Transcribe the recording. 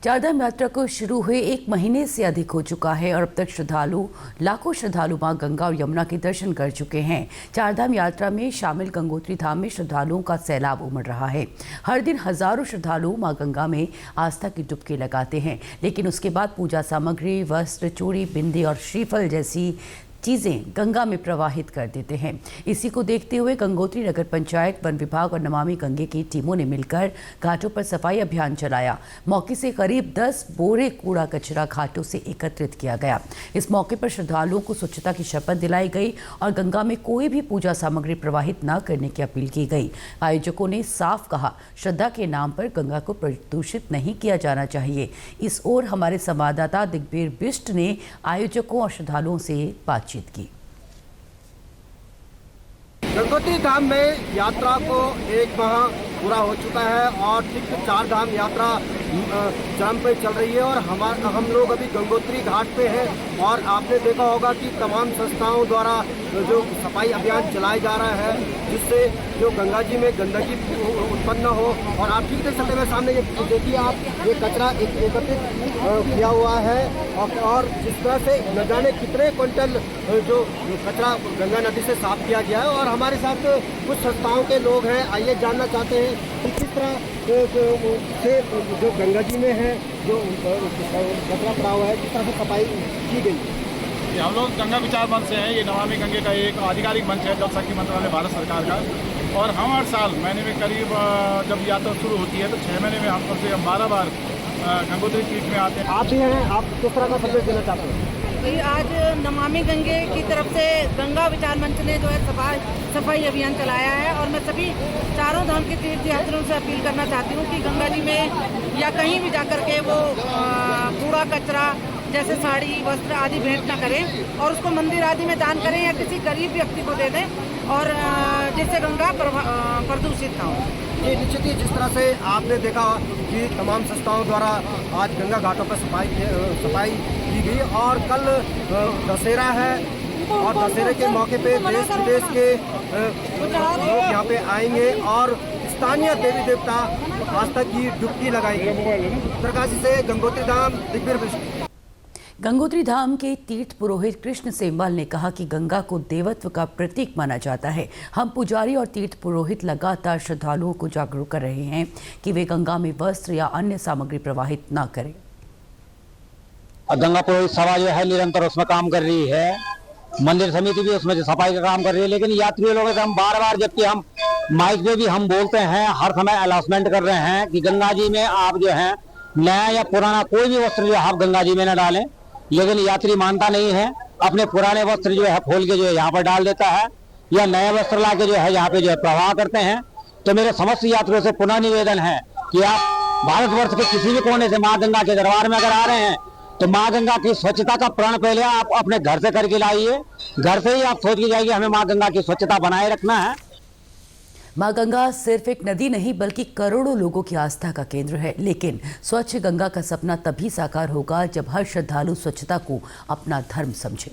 चारधाम यात्रा को शुरू हुए 1 महीने से अधिक हो चुका है और अब तक लाखों श्रद्धालु मां गंगा और यमुना के दर्शन कर चुके हैं। चारधाम यात्रा में शामिल गंगोत्री धाम में श्रद्धालुओं का सैलाब उमड़ रहा है। हर दिन हजारों श्रद्धालु मां गंगा में आस्था की डुबकी लगाते हैं, लेकिन उसके बाद पूजा सामग्री, वस्त्र, चूड़ी, बिंदी और श्रीफल जैसी चीजें गंगा में प्रवाहित कर देते हैं। इसी को देखते हुए गंगोत्री नगर पंचायत, वन विभाग और नमामि गंगे की टीमों ने मिलकर घाटों पर सफाई अभियान चलाया। मौके से करीब 10 बोरे कूड़ा कचरा घाटों से एकत्रित किया गया। इस मौके पर श्रद्धालुओं को स्वच्छता की शपथ दिलाई गई और गंगा में कोई भी पूजा सामग्री प्रवाहित न करने की अपील की गई। आयोजकों ने साफ कहा, श्रद्धा के नाम पर गंगा को प्रदूषित नहीं किया जाना चाहिए। इस ओर हमारे संवाददाता दिग्वीर बिष्ट ने आयोजकों और श्रद्धालुओं से बातचीत की। गंगोत्री धाम में यात्रा को 1 माह पूरा हो चुका है और ठीक चारधाम यात्रा चरम पे चल रही है और हम लोग अभी गंगोत्री घाट पे हैं और आपने देखा होगा कि तमाम संस्थाओं द्वारा जो सफाई अभियान चलाया जा रहा है, जिससे जो गंगा जी में गंदगी उत्पन्न हो। और आप ठीक देख सकते हैं सामने, ये देखिए आप, ये कचरा एकत्रित किया हुआ है और जिस तरह से न जाने कितने क्विंटल जो कचरा गंगा नदी से साफ किया गया है। और हमारे साथ कुछ संस्थाओं के लोग हैं, आइए जानना चाहते हैं कि किस तरह से जो गंगा जी में है जो कचरा पड़ा हुआ है, किस तरह से सफाई की गई। हम लोग गंगा विचार मंच से हैं। ये नमामि गंगे का एक आधिकारिक मंच है, जल शक्ति मंत्रालय भारत सरकार का। और हम हर साल महीने में करीब जब यात्रा शुरू होती है तो 6 महीने में हम कम से कम 12 बार गंगोत्री तीर्थ में आते हैं। आप भी हैं, आप किस तरह का संदेश देना चाहते हैं? आज नमामि गंगे की तरफ से गंगा विचार मंच ने जो है सफाई अभियान चलाया है और मैं सभी चारों धाम के तीर्थ यात्रियों से अपील करना चाहती हूँ कि गंगा जी में या कहीं भी जाकर के वो कूड़ा कचरा जैसे साड़ी, वस्त्र आदि भेंट ना करें और उसको मंदिर आदि में दान करें या किसी गरीब व्यक्ति को दे दें और जिससे गंगा प्रदूषित ना हो। ये निश्चित ही जिस तरह से आपने देखा कि तमाम संस्थाओं द्वारा आज गंगा घाटों पर सफाई की गई और कल दशहरा है और दशहरे के मौके पे देश विदेश के लोग यहाँ पे आएंगे और स्थानीय देवी देवता आस्था की डुबकी लगाएंगे। उत्तरकाशी से गंगोत्री धाम, दिग्वीर बिष्ट। गंगोत्री धाम के तीर्थ पुरोहित कृष्ण सेमवाल ने कहा कि गंगा को देवत्व का प्रतीक माना जाता है। हम पुजारी और तीर्थ पुरोहित लगातार श्रद्धालुओं को जागरूक कर रहे हैं कि वे गंगा में वस्त्र या अन्य सामग्री प्रवाहित न करें। गंगा पुरोहित सभा जो है निरंतर उसमें काम कर रही है, मंदिर समिति भी उसमें सफाई का काम कर रही है, लेकिन यात्रियों लोगों से हम बार-बार, जबकि हम माइक पे भी हम बोलते हैं, हर समय अनाउंसमेंट कर रहे हैं कि गंगा जी में आप जो है नया या पुराना कोई भी वस्त्र जो आप गंगा जी में न डालें, लेकिन यात्री मानता नहीं है। अपने पुराने वस्त्र जो है खोल के जो है यहाँ पर डाल देता है या नए वस्त्र ला के जो है यहाँ पे जो है प्रवाह करते हैं। तो मेरे समस्त यात्रियों से पुनः निवेदन है कि आप भारतवर्ष के किसी भी कोने से माँ गंगा के दरबार में अगर आ रहे हैं तो माँ गंगा की स्वच्छता का प्रण पहले आप अपने घर से करके लाइए। घर से ही आप सोच के जाइए हमें माँ गंगा की स्वच्छता बनाए रखना है। मां गंगा सिर्फ एक नदी नहीं बल्कि करोड़ों लोगों की आस्था का केंद्र है। लेकिन स्वच्छ गंगा का सपना तभी साकार होगा जब हर श्रद्धालु स्वच्छता को अपना धर्म समझे।